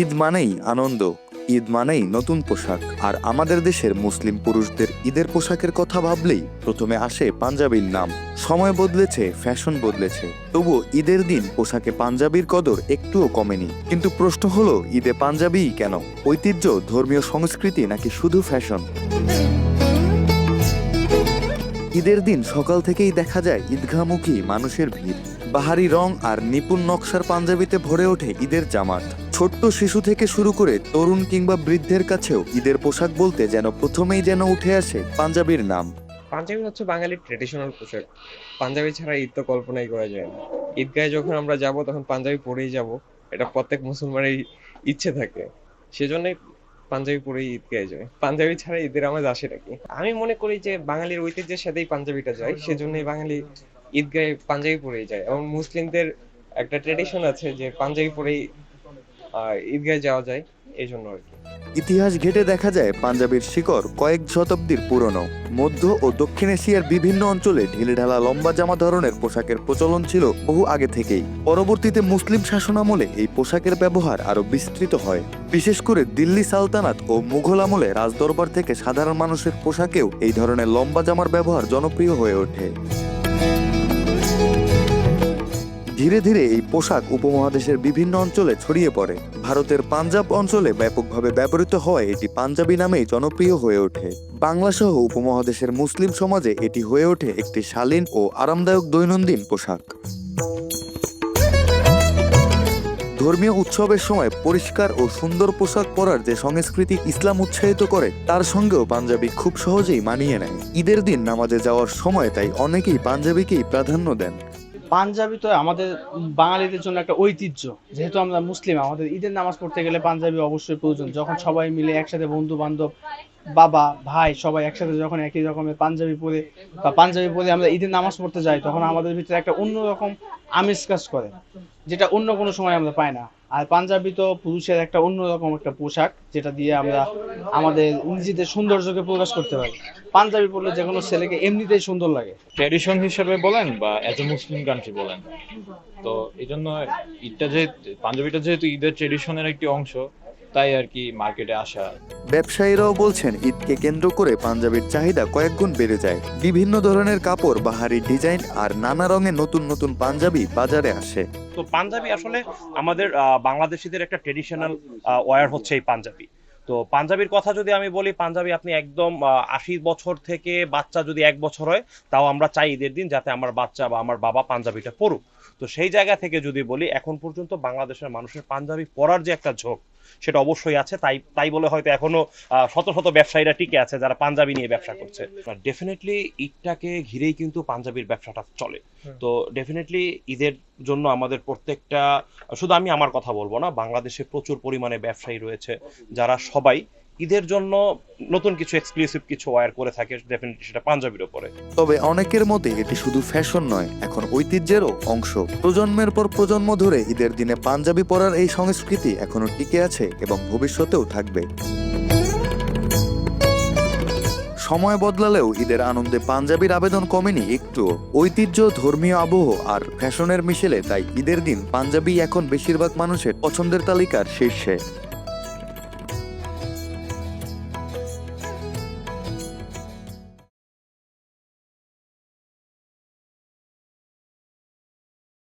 ঈদ মানেই আনন্দ, ঈদ মানেই নতুন পোশাক। আর আমাদের দেশের মুসলিম পুরুষদের ঈদের পোশাকের কথা ভাবলেই প্রথমে আসে পাঞ্জাবির নাম। সময় বদলেছে, ফ্যাশন বদলেছে, তবুও ঈদের দিন পোশাকে পাঞ্জাবির কদর একটুও কমেনি। কিন্তু প্রশ্ন হলো, ঈদে পাঞ্জাবিই কেন? ঐতিহ্য, ধর্মীয় সংস্কৃতি, নাকি শুধু ফ্যাশন? ঈদের দিন সকাল থেকেই দেখা যায় ঈদগাহমুখী মানুষের ভিড়। বাহারি রং আর নিপুণ নকশার পাঞ্জাবিতে ভরে ওঠে ঈদের জামাত। ছোট্ট শিশু থেকে শুরু করে তরুণ কিংবা বৃদ্ধের কাছেও ঈদের পোশাক বলতে প্রথমেই উঠে আসে পাঞ্জাবির নাম। পাঞ্জাবি হচ্ছে বাঙালির ট্রেডিশনাল পোশাক। পাঞ্জাবি ছাড়া ঈদ তো কল্পনাই করা যায় না। ঈদগাহে যখন আমরা যাব তখন পাঞ্জাবি পরেই যাব, এটা প্রত্যেক মুসলমানের ইচ্ছে থাকে। সেজন্যই পাঞ্জাবি পরেই ঈদগাহে যায়। পাঞ্জাবি ছাড়া ঈদের আমেজ আসে নাকি? আমি মনে করি যে বাঙালির ঐতিহ্যের সাথেই পাঞ্জাবিটা যায়, সেজন্যই বাঙালি ঈদগাহে পাঞ্জাবি পরেই যায়। এবং মুসলিমদের একটা ট্রেডিশন আছে যে পাঞ্জাবি পরেই ঈদগাহে যাওয়া যায়, এই জন্য আর কি। ইতিহাস ঘেঁটে দেখা যায় পাঞ্জাবির শিকড় কয়েক শতাব্দীর পুরনো। মধ্য ও দক্ষিণ এশিয়ার বিভিন্ন অঞ্চলে ঢিলেঢালা লম্বা জামা ধরনের পোশাকের প্রচলন ছিল বহু আগে থেকেই। পরবর্তীতে মুসলিম শাসনামলে এই পোশাকের ব্যবহার আরো বিস্তৃত হয়। বিশেষ করে দিল্লি সালতানাত ও মুঘল আমলে রাজদরবার থেকে সাধারণ মানুষের পোশাকেও এই ধরনের লম্বা জামার ব্যবহার জনপ্রিয় হয়ে ওঠে। ধীরে ধীরে এই পোশাক উপমহাদেশের বিভিন্ন অঞ্চলে ছড়িয়ে পড়ে। ভারতের পাঞ্জাব অঞ্চলে ব্যাপকভাবে ব্যবহৃত হয় এটি পাঞ্জাবি নামেই জনপ্রিয় হয়ে ওঠে। বাংলা সহ উপমহাদেশের মুসলিম সমাজে এটি হয়ে ওঠে একটি শালীন ও আরামদায়ক দৈনন্দিন পোশাক। ধর্মীয় উৎসবের সময় পরিষ্কার ও সুন্দর পোশাক পরার যে সংস্কৃতি ইসলাম উৎসাহিত করে, তার সঙ্গেও পাঞ্জাবি খুব সহজেই মানিয়ে নেয়। ঈদের দিন নামাজে যাওয়ার সময় তাই অনেকেই পাঞ্জাবিকেই প্রাধান্য দেন। পাঞ্জাবি তো আমাদের বাঙালিদের জন্য একটা ঐতিহ্য। যেহেতু আমরা মুসলিম, আমাদের ঈদের নামাজ পড়তে গেলে পাঞ্জাবি অবশ্যই প্রয়োজন। যখন সবাই মিলে একসাথে, বন্ধু বান্ধব, বাবা ভাই সবাই একসাথে যখন একই রকমের পাঞ্জাবি পরে আমরা ঈদের নামাজ পড়তে যাই, তখন আমাদের ভিতরে একটা অন্যরকম আমেজ কাজ করে, যেটা অন্য কোনো সময় আমরা পাই না। আর পাঞ্জাবি তো পুরুষের একটা অন্যরকম একটা পোশাক, যেটা দিয়ে আমরা আমাদের নিজেদের সৌন্দর্যকে প্রকাশ করতে পারি। পাঞ্জাবি পরলে যে কোনো ছেলেকে এমনিতেই সুন্দর লাগে। ট্র্যাডিশন হিসেবে বলেন বা অ্যাজ এ মুসলিম কান্ট্রি বলেন, তো এই জন্য ঈদটা পাঞ্জাবিটা যেহেতু ঈদের ট্রেডিশনের একটি অংশ, তাই আর কি মার্কেটে আসা। ব্যবসায়ীরাও বলছেন ঈদকে কেন্দ্র করে পাঞ্জাবির চাহিদা কয়েক গুণ বেড়ে যায়। বিভিন্ন ধরনের কাপড়, বাহারি ডিজাইন আর নানা রঙের নতুন নতুন পাঞ্জাবি বাজারে আসে। তো পাঞ্জাবি আসলে আমাদের বাংলাদেশিদের একটা ট্রেডিশনাল ওয়্যার হচ্ছে এই পাঞ্জাবি। তো পাঞ্জাবির কথা যদি আমি বলি, পাঞ্জাবি আপনি একদম 80 বছর থেকে বাচ্চা যদি 1 বছর হয়, তাও আমরা চাই ঈদের দিন যাতে আমার বাচ্চা বা আমার বাবা পাঞ্জাবিটা পরুক। তো সেই জায়গা থেকে যদি বলি, এখন পর্যন্ত বাংলাদেশের মানুষের পাঞ্জাবি পরার যে একটা ঝোঁক, সেটা অবশ্যই আছে। তাই তাই বলে হয়তো এখনো শত শত ব্যবসায়ীরা টিকে আছে যারা পাঞ্জাবি নিয়ে ব্যবসা করছে। ডেফিনেটলি ঈদটাকে ঘিরেই কিন্তু পাঞ্জাবির ব্যবসাটা চলে। তো ডেফিনেটলি ঈদের জন্য আমাদের প্রত্যেকটা, শুধু আমি আমার কথা বলবো না, বাংলাদেশে প্রচুর পরিমাণে ব্যবসায়ী রয়েছে যারা সবাই ঈদের জন্য নতুন কিছু এক্সক্লুসিভ কিছু ওয়্যার করে থাকে, ডেফিনেটলি সেটা পাঞ্জাবির উপরে। তবে অনেকের মতে এটি শুধু ফ্যাশন নয়, এখন ঐতিহ্যেরও অংশ। প্রজন্মের পর প্রজন্ম ধরে ঈদের দিনে পাঞ্জাবি পরার এই সংস্কৃতি এখনো টিকে আছে এবং ভবিষ্যতেও থাকবে। সময় বদলালেও ঈদের আনন্দে পাঞ্জাবির আবেদন কমেনি একটুও। ঐতিহ্য, ধর্মীয় আবহ আর ফ্যাশনের মিশেলে তাই ঈদের দিন পাঞ্জাবি এখন বেশিরভাগ মানুষের পছন্দের তালিকার শীর্ষে।